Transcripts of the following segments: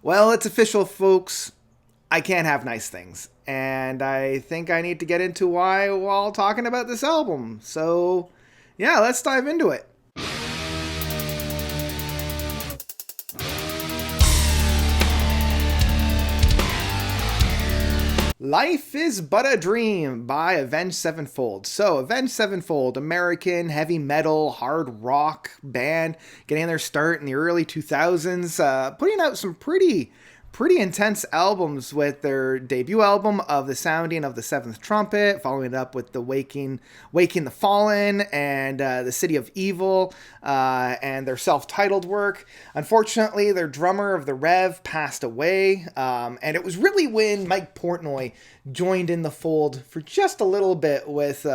Well, it's official, folks. I can't have nice things. And I think I need to get into why while talking about this album. So, yeah, let's dive into it. Life is But a Dream by Avenged Sevenfold. So, Avenged Sevenfold, American heavy metal, hard rock band, getting their start in the early 2000s, putting out some pretty intense albums with their debut album of The Sounding of the Seventh Trumpet, following it up with the Waking the Fallen and The City of Evil, and their self-titled work. Unfortunately, their drummer of the Rev passed away, and it was really when Mike Portnoy joined in the fold for just a little bit with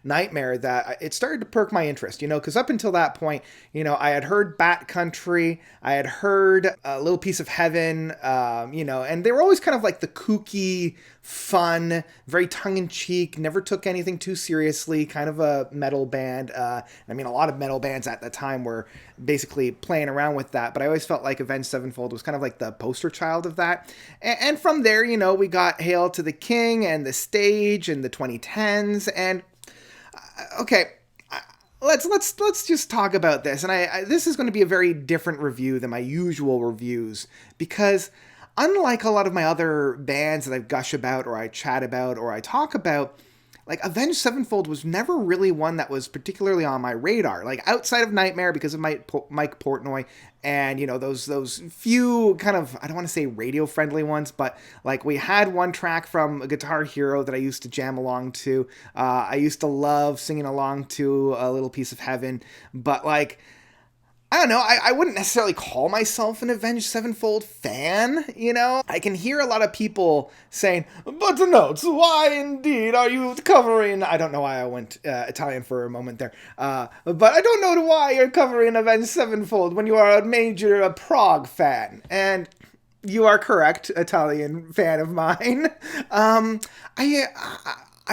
Nightmare that it started to perk my interest, because up until that point, I had heard Bat Country, I had heard A Little Piece of Heaven, and they were always kind of like the kooky, fun, very tongue-in-cheek, never took anything too seriously, kind of a metal band. A lot of metal bands at the time were basically playing around with that, but I always felt like Avenged Sevenfold was kind of like the poster child of that. And from there, we got Hail to the King and The Stage in the 2010s, and okay, let's just talk about this. And this is going to be a very different review than my usual reviews, because unlike a lot of my other bands that I gush about or I chat about or I talk about, like Avenged Sevenfold was never really one that was particularly on my radar. Like outside of Nightmare, because of Mike Portnoy, and those few kind of, I don't want to say radio friendly ones, but like we had one track from Guitar Hero that I used to jam along to. I used to love singing along to A Little Piece of Heaven, but like, I don't know, I wouldn't necessarily call myself an Avenged Sevenfold fan, I can hear a lot of people saying, but notes, why indeed are you covering... I don't know why I went Italian for a moment there. But I don't know why you're covering Avenged Sevenfold when you are a major Prague fan. And you are correct, Italian fan of mine. I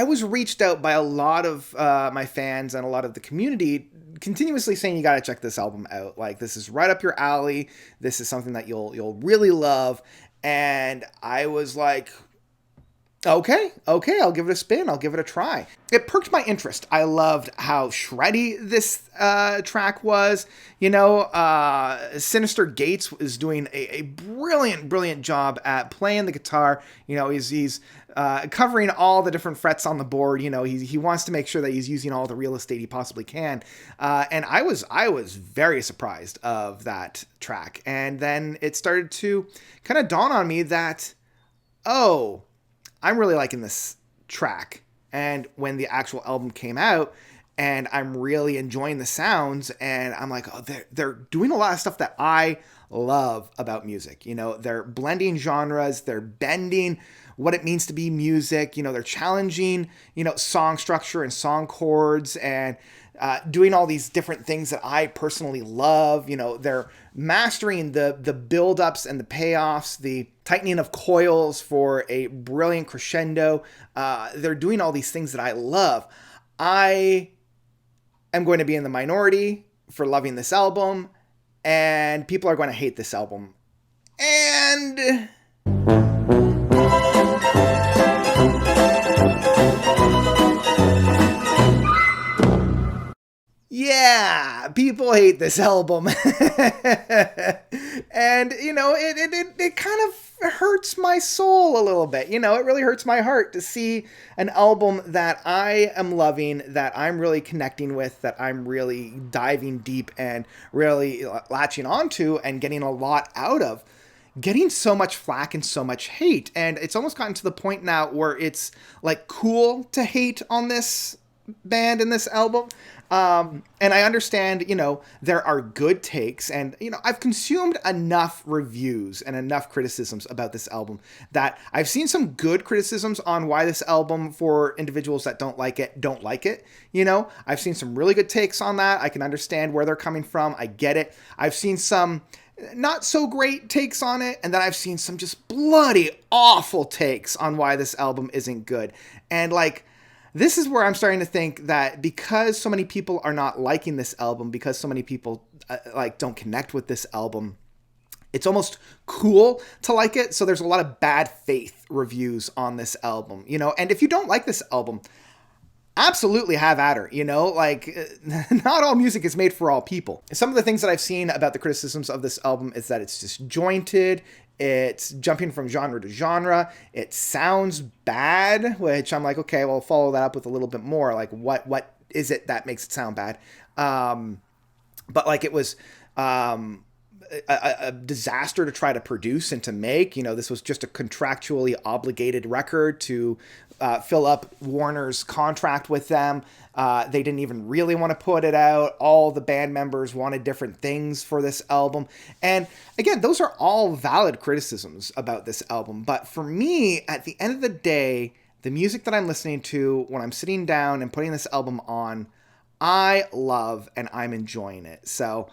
was reached out by a lot of my fans and a lot of the community continuously saying you got to check this album out. Like, this is right up your alley. This is something that you'll really love. And I was like, okay, I'll give it a spin. I'll give it a try. It perked my interest. I loved how shreddy this track was. Sinister Gates is doing a brilliant job at playing the guitar. He's covering all the different frets on the board. He wants to make sure that he's using all the real estate he possibly can. And I was very surprised of that track. And then it started to kind of dawn on me that, oh, I'm really liking this track. And when the actual album came out, and I'm really enjoying the sounds, and I'm like, oh, they're doing a lot of stuff that I love about music. They're blending genres, they're bending what it means to be music. They're challenging, song structure and song chords, and doing all these different things that I personally love. They're mastering the build-ups and the payoffs, the tightening of coils for a brilliant crescendo. They're doing all these things that I love. I am going to be in the minority for loving this album, and people are going to hate this album. And yeah, people hate this album. And, it kind of hurts my soul a little bit. It really hurts my heart to see an album that I am loving, that I'm really connecting with, that I'm really diving deep and really latching onto and getting a lot out of, getting so much flack and so much hate. And it's almost gotten to the point now where it's like cool to hate on this band and this album. And I understand, there are good takes, and, I've consumed enough reviews and enough criticisms about this album that I've seen some good criticisms on why this album, for individuals that don't like it. I've seen some really good takes on that. I can understand where they're coming from. I get it. I've seen some not so great takes on it, and then I've seen some just bloody awful takes on why this album isn't good. And like, this is where I'm starting to think that because so many people are not liking this album, because so many people don't connect with this album, It's almost cool to like it. So there's a lot of bad faith reviews on this album, and if you don't like this album, absolutely have at her, like not all music is made for all people. Some of the things that I've seen about the criticisms of this album is that it's disjointed, it's jumping from genre to genre, it sounds bad, which I'm like, okay, well, follow that up with a little bit more, like what is it that makes it sound bad? But like it was a disaster to try to produce and to make. This was just a contractually obligated record to fill up Warner's contract with them. They didn't even really want to put it out. All the band members wanted different things for this album. And again, those are all valid criticisms about this album. But for me, at the end of the day, the music that I'm listening to when I'm sitting down and putting this album on, I love and I'm enjoying it. So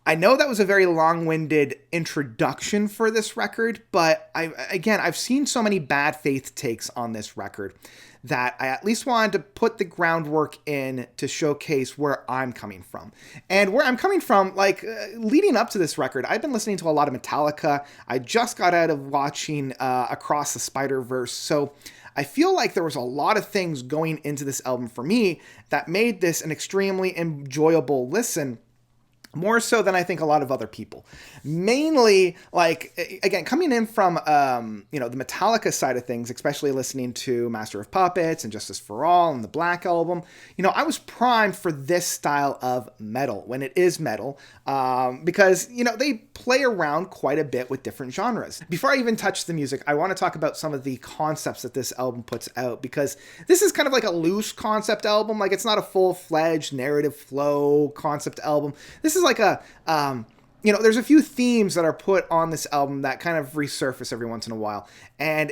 I know that was a very long-winded introduction for this record, but I've seen so many bad faith takes on this record that I at least wanted to put the groundwork in to showcase where I'm coming from. And where I'm coming from, leading up to this record, I've been listening to a lot of Metallica. I just got out of watching Across the Spider-Verse, so I feel like there was a lot of things going into this album for me that made this an extremely enjoyable listen, more so than I think a lot of other people. Mainly, again, coming in from, the Metallica side of things, especially listening to Master of Puppets and Justice for All and the Black Album, I was primed for this style of metal when it is metal, because, they play around quite a bit with different genres. Before I even touch the music, I want to talk about some of the concepts that this album puts out, because this is kind of like a loose concept album. Like, it's not a full-fledged narrative flow concept album. This is like there's a few themes that are put on this album that kind of resurface every once in a while. And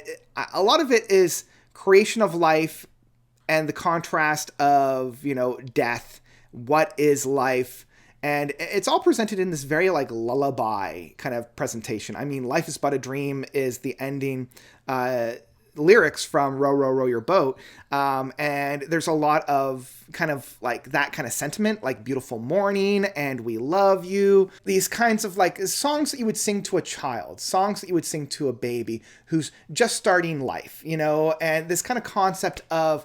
a lot of it is creation of life and the contrast of, death. What is life? And it's all presented in this very lullaby kind of presentation. I mean, Life is But a Dream is the ending lyrics from Row, Row, Row Your Boat. And there's a lot of kind of that kind of sentiment, like Beautiful Morning and We Love You. These kinds of songs that you would sing to a child, songs that you would sing to a baby who's just starting life, and this kind of concept of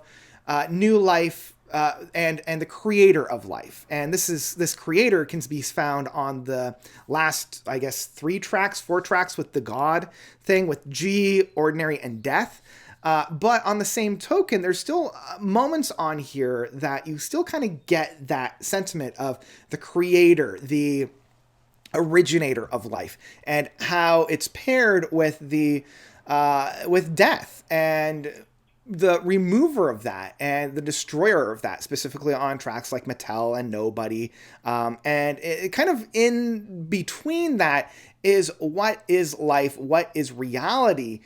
new life, and the creator of life. And this creator can be found on the last, 4 tracks with the God thing, with G, Ordinary, and Death. But on the same token, there's still moments on here that you still kind of get that sentiment of the creator, the originator of life, and how it's paired with with death and the remover of that and the destroyer of that, specifically on tracks like Mattel and Nobody. And it kind of in between that is what is life, what is reality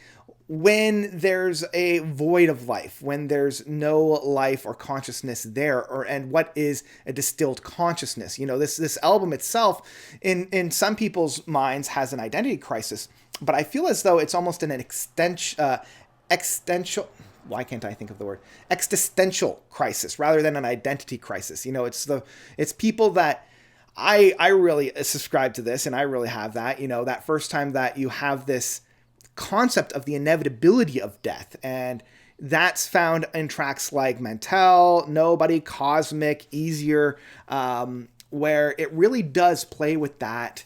when there's a void of life, when there's no life or consciousness there, and what is a distilled consciousness. This album itself, in some people's minds, has an identity crisis, but I feel as though it's almost an existential. Why can't I think of the word? Existential crisis rather than an identity crisis. It's people that I really subscribe to this, and I really have that. That first time that you have this concept of the inevitability of death, and that's found in tracks like Mantell, Nobody, Cosmic, Easier, where it really does play with that.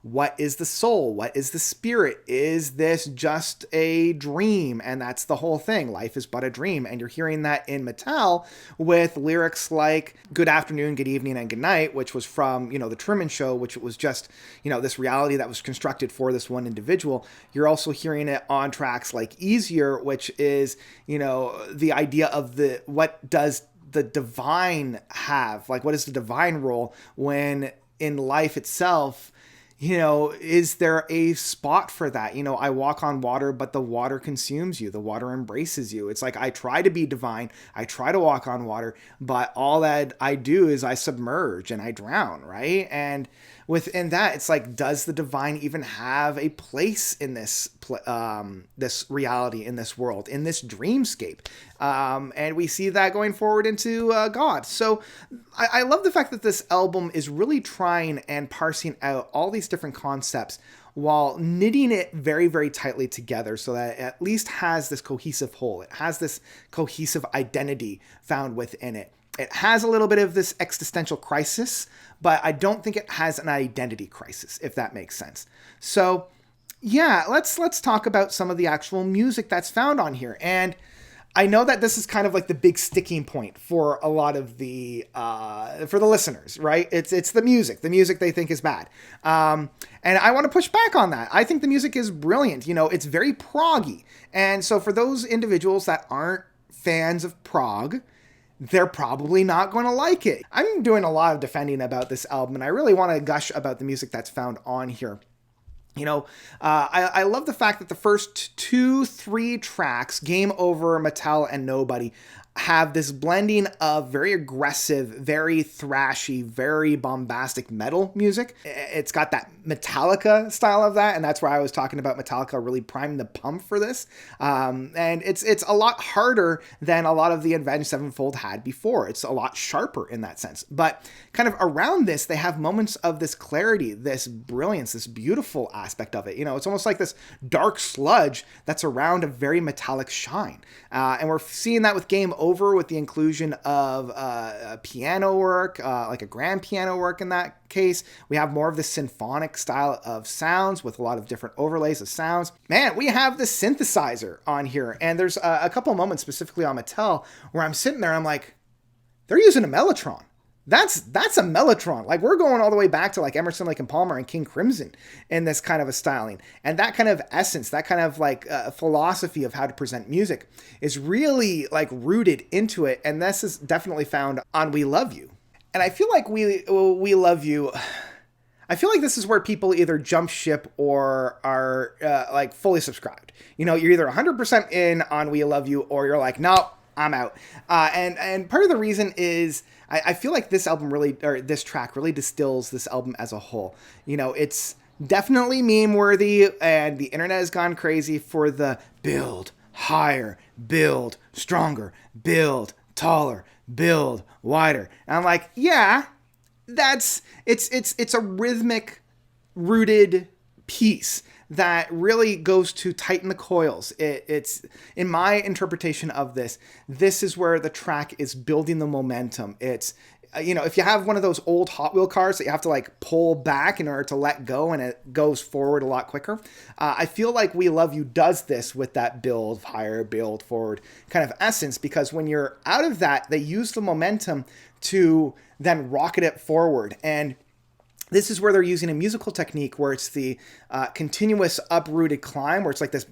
What is the soul? What is the spirit? Is this just a dream? And that's the whole thing. Life is but a dream. And you're hearing that in Mattel with lyrics like good afternoon, good evening, and good night, which was from, the Truman Show, which was just, this reality that was constructed for this one individual. You're also hearing it on tracks like Easier, which is, the idea of what does the divine have? What is the divine role when in life itself, is there a spot for that? I walk on water, but the water consumes you. The water embraces you. It's like, I try to be divine. I try to walk on water, but all that I do is I submerge and I drown, right? And within that, it's like, does the divine even have a place in this reality, in this world, in this dreamscape? And we see that going forward into God. So I love the fact that this album is really trying and parsing out all these different concepts while knitting it very, very tightly together so that it at least has this cohesive whole. It has this cohesive identity found within it. It has a little bit of this existential crisis, but I don't think it has an identity crisis, if that makes sense. So yeah, let's talk about some of the actual music that's found on here. And I know that this is kind of like the big sticking point for a lot of the for the listeners, right? It's the music. The music they think is bad, and I want to push back on that. I think the music is brilliant. You know, it's very proggy, and so for those individuals that aren't fans of prog, they're probably not going to like it. I'm doing a lot of defending about this album, and I really want to gush about the music that's found on here. You know, I love the fact that the first 2-3 tracks, Game Over, Mattel, and Nobody, have this blending of very aggressive, very thrashy, very bombastic metal music. It's got that Metallica style of that, and that's where I was talking about Metallica really priming the pump for this. And it's a lot harder than a lot of the Avenged Sevenfold had before. It's a lot sharper in that sense. But kind of around this, they have moments of this clarity, this brilliance, this beautiful aspect of it. You know, it's almost like this dark sludge that's around a very metallic shine. And we're seeing that with Game Over, with the inclusion of piano work, like a grand piano work in that case. We have more of the symphonic style of sounds with a lot of different overlays of sounds. Man, we have the synthesizer on here. And there's a couple of moments specifically on Mattel where I'm sitting there, I'm like, they're using a Mellotron. That's a Mellotron. Like, we're going all the way back to like Emerson, Lake and Palmer and King Crimson in this kind of a styling. And that kind of essence, that kind of like philosophy of how to present music is really like rooted into it. And this is definitely found on We Love You. And I feel like We Love You, I feel like this is where people either jump ship or are like fully subscribed. You know, you're either 100% in on We Love You or you're like, no, I'm out. And part of the reason is I feel like this album really, or this track really distills this album as a whole. You know, it's definitely meme worthy, and the internet has gone crazy for the build higher, build stronger, build taller, build wider. And I'm like, yeah, it's a rhythmic rooted piece that really goes to tighten the coils. It's in my interpretation of this is where the track is building the momentum. It's, you know, if you have one of those old Hot Wheel cars that you have to like pull back in order to let go and it goes forward a lot quicker, I feel like We Love You does this with that build higher, build forward kind of essence, because when you're out of that, they use the momentum to then rocket it forward. And this is where they're using a musical technique where it's the continuous uprooted climb, where it's like this.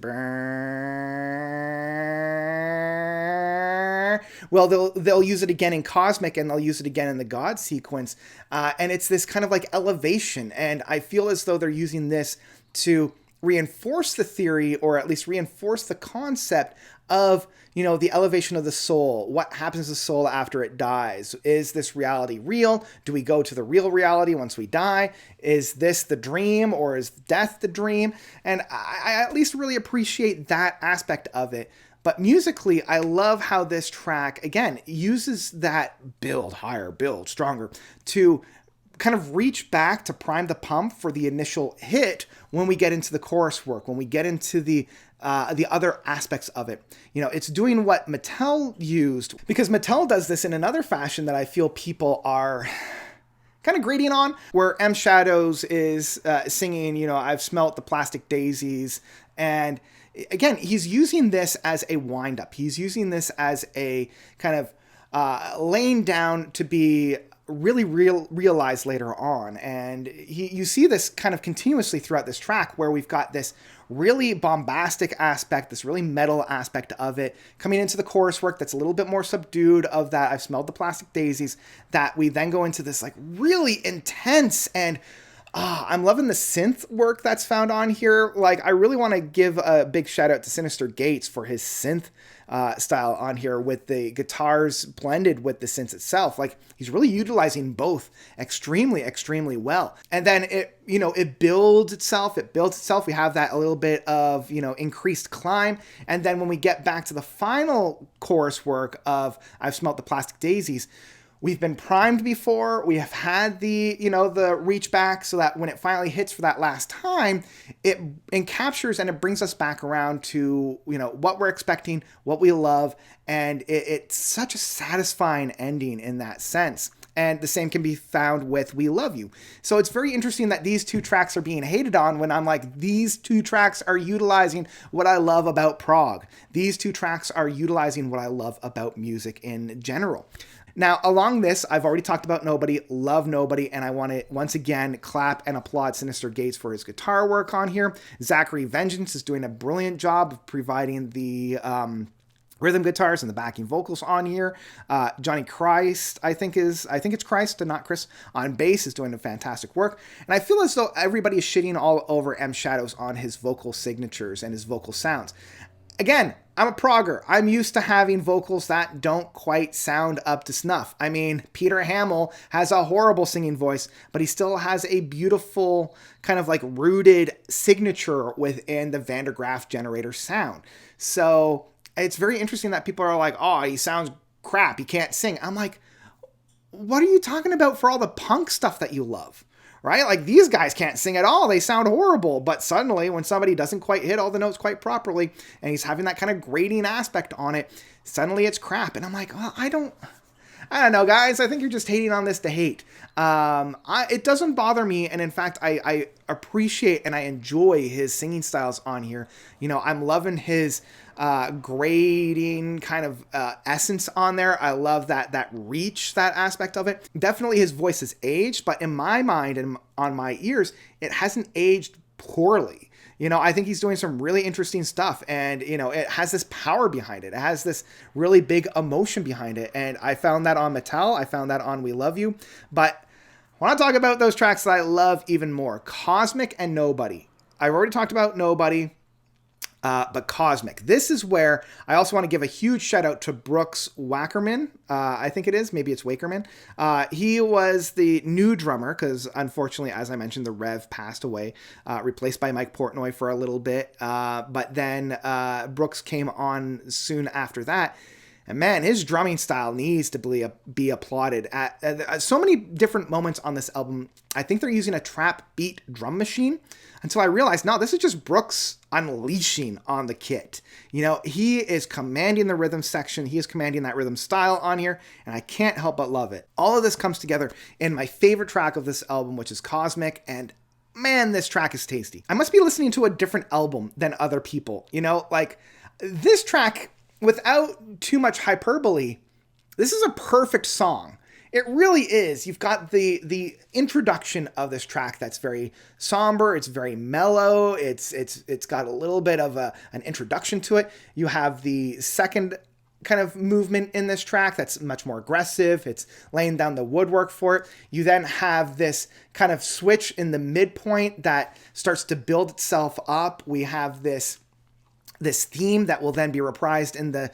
Well, they'll use it again in Cosmic, and they'll use it again in the God sequence, and it's this kind of like elevation. And I feel as though they're using this to reinforce the theory, or at least reinforce the concept of, you know, the elevation of the soul. What happens to the soul after it dies? Is this reality real? Do we go to the real reality once we die? Is this the dream, or is death the dream? And I at least really appreciate that aspect of it. But musically, I love how this track, again, uses that build higher, build stronger to kind of reach back to prime the pump for the initial hit when we get into the chorus work, when we get into the other aspects of it. You know, it's doing what Mattel used, because Mattel does this in another fashion that I feel people are kind of grading on, where M Shadows is singing, you know, I've smelt the plastic daisies. And again, he's using this as a wind up. He's using this as a kind of laying down to be really realized later on. And you see this kind of continuously throughout this track, where we've got this really bombastic aspect, this really metal aspect of it coming into the chorus work that's a little bit more subdued of that I've smelled the plastic daisies, that we then go into this like really intense. And I'm loving the synth work that's found on here. Like, I really want to give a big shout out to Sinister Gates for his synth style on here, with the guitars blended with the synth itself. Like, he's really utilizing both extremely, extremely well. And then it builds itself. We have that a little bit of, you know, increased climb. And then when we get back to the final chorus work of I've smelt the plastic daisies, We've been primed before. We have had the, the reach back so that when it finally hits for that last time, it encaptures and it brings us back around to, what we're expecting, what we love. And it's such a satisfying ending in that sense. And the same can be found with We Love You. So it's very interesting that these two tracks are being hated on when I'm like, these two tracks are utilizing what I love about prog. These two tracks are utilizing what I love about music in general. Now, along this, I've already talked about Nobody, love Nobody, and I want to once again clap and applaud Sinister Gates for his guitar work on here. Zachary Vengeance is doing a brilliant job of providing the rhythm guitars and the backing vocals on here. Johnny Christ, I think it's Christ and not Chris, on bass is doing a fantastic work. And I feel as though everybody is shitting all over M. Shadows on his vocal signatures and his vocal sounds. Again, I'm a progger. I'm used to having vocals that don't quite sound up to snuff. I mean, Peter Hamill has a horrible singing voice, but he still has a beautiful kind of like rooted signature within the Van der Graaf generator sound. So it's very interesting that people are like, oh, he sounds crap, he can't sing. I'm like, what are you talking about for all the punk stuff that you love? Right? Like, these guys can't sing at all. They sound horrible. But suddenly, when somebody doesn't quite hit all the notes quite properly, and he's having that kind of grating aspect on it, suddenly it's crap. And I'm like, well, I don't know, guys. I think you're just hating on this to hate. It doesn't bother me. And in fact, I appreciate and I enjoy his singing styles on here. I'm loving his grading kind of essence on there. I love that reach, that aspect of it. Definitely his voice has aged, but in my mind and on my ears, it hasn't aged poorly. I think he's doing some really interesting stuff, and, it has this power behind it. It has this really big emotion behind it. And I found that on Mattel. I found that on We Love You. But I want to talk about those tracks that I love even more. Cosmic and Nobody. I've already talked about Nobody. But Cosmic. This is where I also want to give a huge shout out to Brooks Wackerman. I think it is. Maybe it's Wakerman. He was the new drummer because, unfortunately, as I mentioned, the Rev passed away, replaced by Mike Portnoy for a little bit. But then Brooks came on soon after that. And man, his drumming style needs to be applauded. At so many different moments on this album, I think they're using a trap beat drum machine until I realized, no, this is just Brooks unleashing on the kit. He is commanding the rhythm section. He is commanding that rhythm style on here, and I can't help but love it. All of this comes together in my favorite track of this album, which is Cosmic, and man, this track is tasty. I must be listening to a different album than other people. Like this track, without too much hyperbole, this is a perfect song. It really is. You've got the introduction of this track that's very somber. It's very mellow. It's got a little bit of an introduction to it. You have the second kind of movement in this track that's much more aggressive. It's laying down the woodwork for it. You then have this kind of switch in the midpoint that starts to build itself up. We have this theme that will then be reprised in the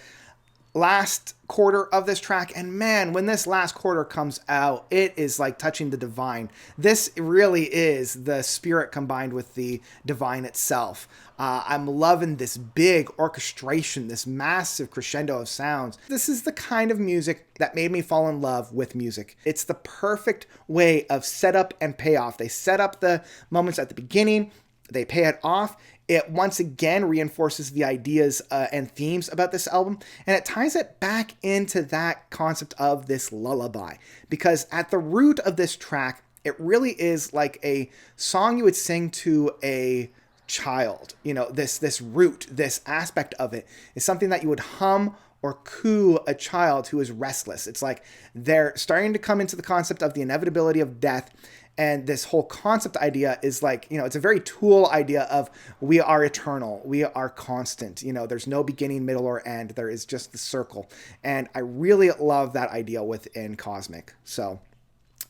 last quarter of this track. And man, when this last quarter comes out, it is like touching the divine. This really is the spirit combined with the divine itself. I'm loving this big orchestration, this massive crescendo of sounds. This is the kind of music that made me fall in love with music. It's the perfect way of setup and payoff. They set up the moments at the beginning, they pay it off. It once again reinforces the ideas and themes about this album, and it ties it back into that concept of this lullaby. Because at the root of this track, it really is like a song you would sing to a child. This root, this aspect of it is something that you would hum or coo a child who is restless. It's like they're starting to come into the concept of the inevitability of death. And this whole concept idea is like, it's a very Tool idea of we are eternal. We are constant. There's no beginning, middle, or end. There is just the circle. And I really love that idea within Cosmic. So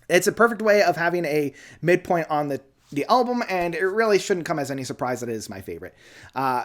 it's a perfect way of having a midpoint on the album, and it really shouldn't come as any surprise that it is my favorite.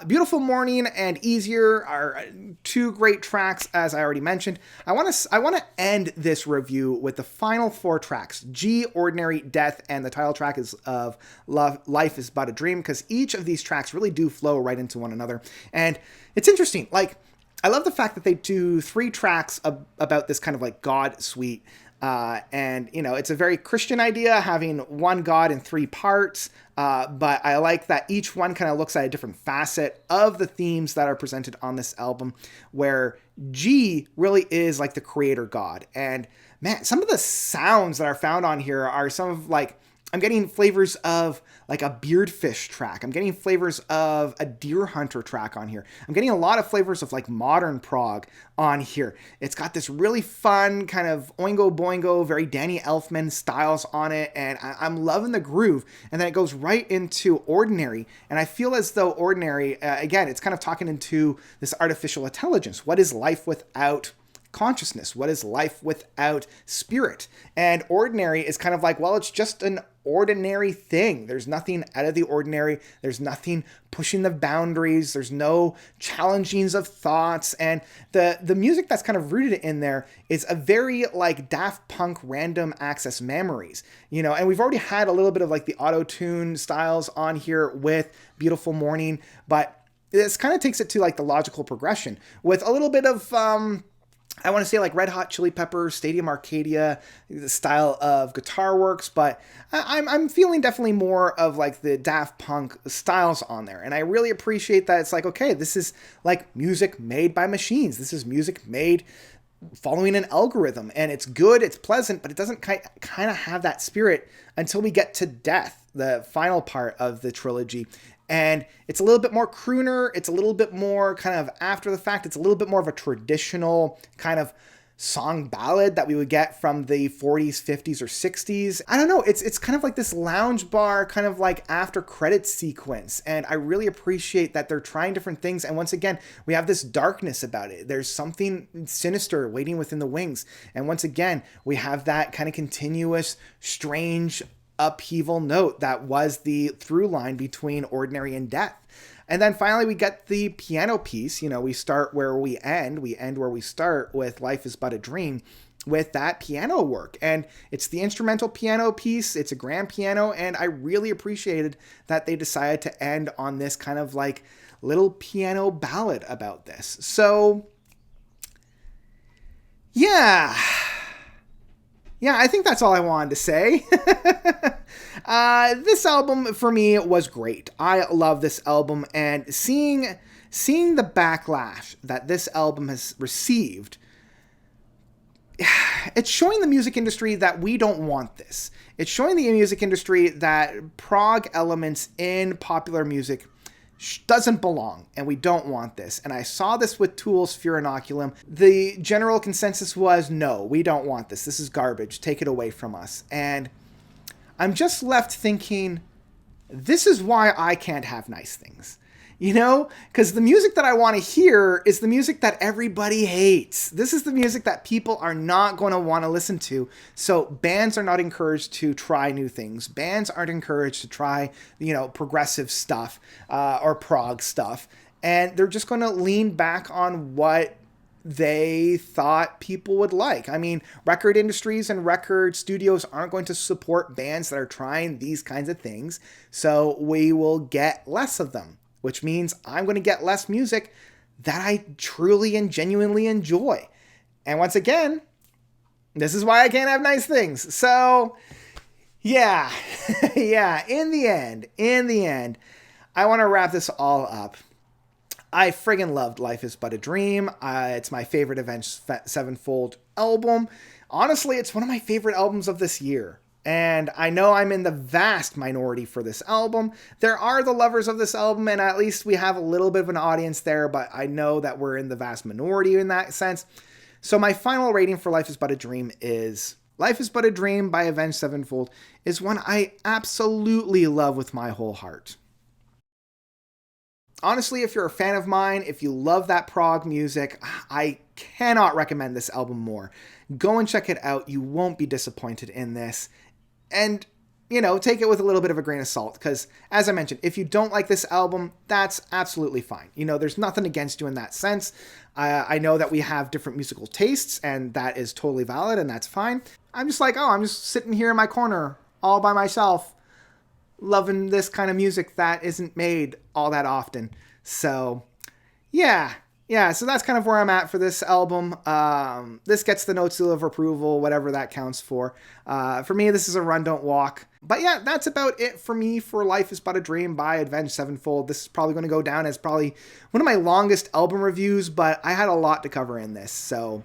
Beautiful Morning and Easier are two great tracks, as I already mentioned. I want to end this review with the final four tracks: G, Ordinary, Death, and the title track is of Life is But a Dream, because each of these tracks really do flow right into one another. And it's interesting, like, I love the fact that they do three tracks about this kind of like God suite. And, it's a very Christian idea, having one God in three parts. But I like that each one kind of looks at a different facet of the themes that are presented on this album, where G really is like the creator God. And man, some of the sounds that are found on here are some of like, I'm getting flavors of like a Beardfish track. I'm getting flavors of a Deer Hunter track on here. I'm getting a lot of flavors of like modern prog on here. It's got this really fun kind of oingo boingo, very Danny Elfman styles on it. And I'm loving the groove. And then it goes right into Ordinary. And I feel as though Ordinary, again, it's kind of talking into this artificial intelligence. What is life without consciousness? What is life without spirit? And Ordinary is kind of like, well, it's just an ordinary thing. There's nothing out of the ordinary. There's nothing pushing the boundaries. There's no challengings of thoughts. And the music that's kind of rooted in there is a very like Daft Punk random access memories, and we've already had a little bit of like the auto-tune styles on here with Beautiful Morning, but this kind of takes it to like the logical progression with a little bit of, I want to say like Red Hot Chili Peppers, Stadium Arcadia, the style of guitar works, but I'm feeling definitely more of like the Daft Punk styles on there. And I really appreciate that it's like, okay, this is like music made by machines. This is music made following an algorithm, and it's good, it's pleasant, but it doesn't kind of have that spirit until we get to Death, the final part of the trilogy. And it's a little bit more crooner. It's a little bit more kind of after the fact. It's a little bit more of a traditional kind of song ballad that we would get from the 40s, 50s, or 60s. I don't know. It's kind of like this lounge bar kind of like after credits sequence. And I really appreciate that they're trying different things. And once again, we have this darkness about it. There's something sinister waiting within the wings. And once again, we have that kind of continuous, strange upheaval note that was the through line between Ordinary and Death. And then finally we get the piano piece. We start where we end where we start with Life is But a Dream, with that piano work. And it's the instrumental piano piece, it's a grand piano, and I really appreciated that they decided to end on this kind of like little piano ballad about this. So yeah, I think that's all I wanted to say. This album for me was great. I love this album, and seeing the backlash that this album has received, it's showing the music industry that we don't want this. It's showing the music industry that prog elements in popular music doesn't belong, and we don't want this. And I saw this with Tool's Fear Inoculum. The general consensus was, no, we don't want this. This is garbage. Take it away from us. And I'm just left thinking, this is why I can't have nice things. Because the music that I want to hear is the music that everybody hates. This is the music that people are not going to want to listen to. So bands are not encouraged to try new things. Bands aren't encouraged to try, progressive stuff or prog stuff. And they're just going to lean back on what they thought people would like. I mean, record industries and record studios aren't going to support bands that are trying these kinds of things. So we will get less of them, which means I'm going to get less music that I truly and genuinely enjoy. And once again, this is why I can't have nice things. So, yeah, in the end, I want to wrap this all up. I friggin' loved Life is But a Dream. It's my favorite Avenged Sevenfold album. Honestly, it's one of my favorite albums of this year. And I know I'm in the vast minority for this album. There are the lovers of this album, and at least we have a little bit of an audience there, but I know that we're in the vast minority in that sense. So my final rating for Life is But a Dream is Life is But a Dream by Avenged Sevenfold is one I absolutely love with my whole heart. Honestly, if you're a fan of mine, if you love that prog music, I cannot recommend this album more. Go and check it out. You won't be disappointed in this. And, take it with a little bit of a grain of salt, because, as I mentioned, if you don't like this album, that's absolutely fine. There's nothing against you in that sense. I know that we have different musical tastes, and that is totally valid, and that's fine. I'm just like, I'm just sitting here in my corner, all by myself, loving this kind of music that isn't made all that often. So, yeah, yeah, so that's kind of where I'm at for this album. This gets the note seal of approval, whatever that counts for. For me, this is a run, don't walk. But yeah, that's about it for me for Life is But a Dream by Avenged Sevenfold. This is probably going to go down as probably one of my longest album reviews, but I had a lot to cover in this. So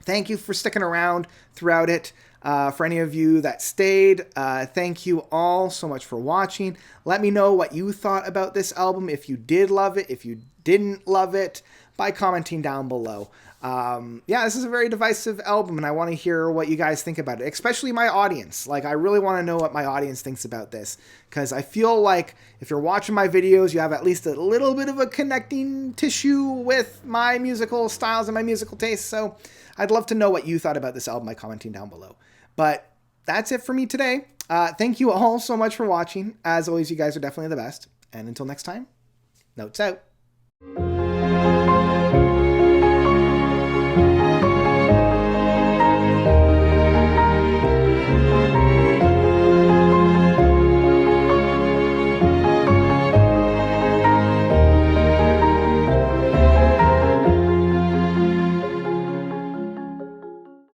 thank you for sticking around throughout it. For any of you that stayed, thank you all so much for watching. Let me know what you thought about this album, if you did love it, if you didn't love it, by commenting down below. Yeah, this is a very divisive album, and I want to hear what you guys think about it, especially my audience. Like, I really want to know what my audience thinks about this, because I feel like if you're watching my videos, you have at least a little bit of a connecting tissue with my musical styles and my musical tastes, so I'd love to know what you thought about this album by commenting down below. But that's it for me today. Thank you all so much for watching. As always, you guys are definitely the best. And until next time, notes out.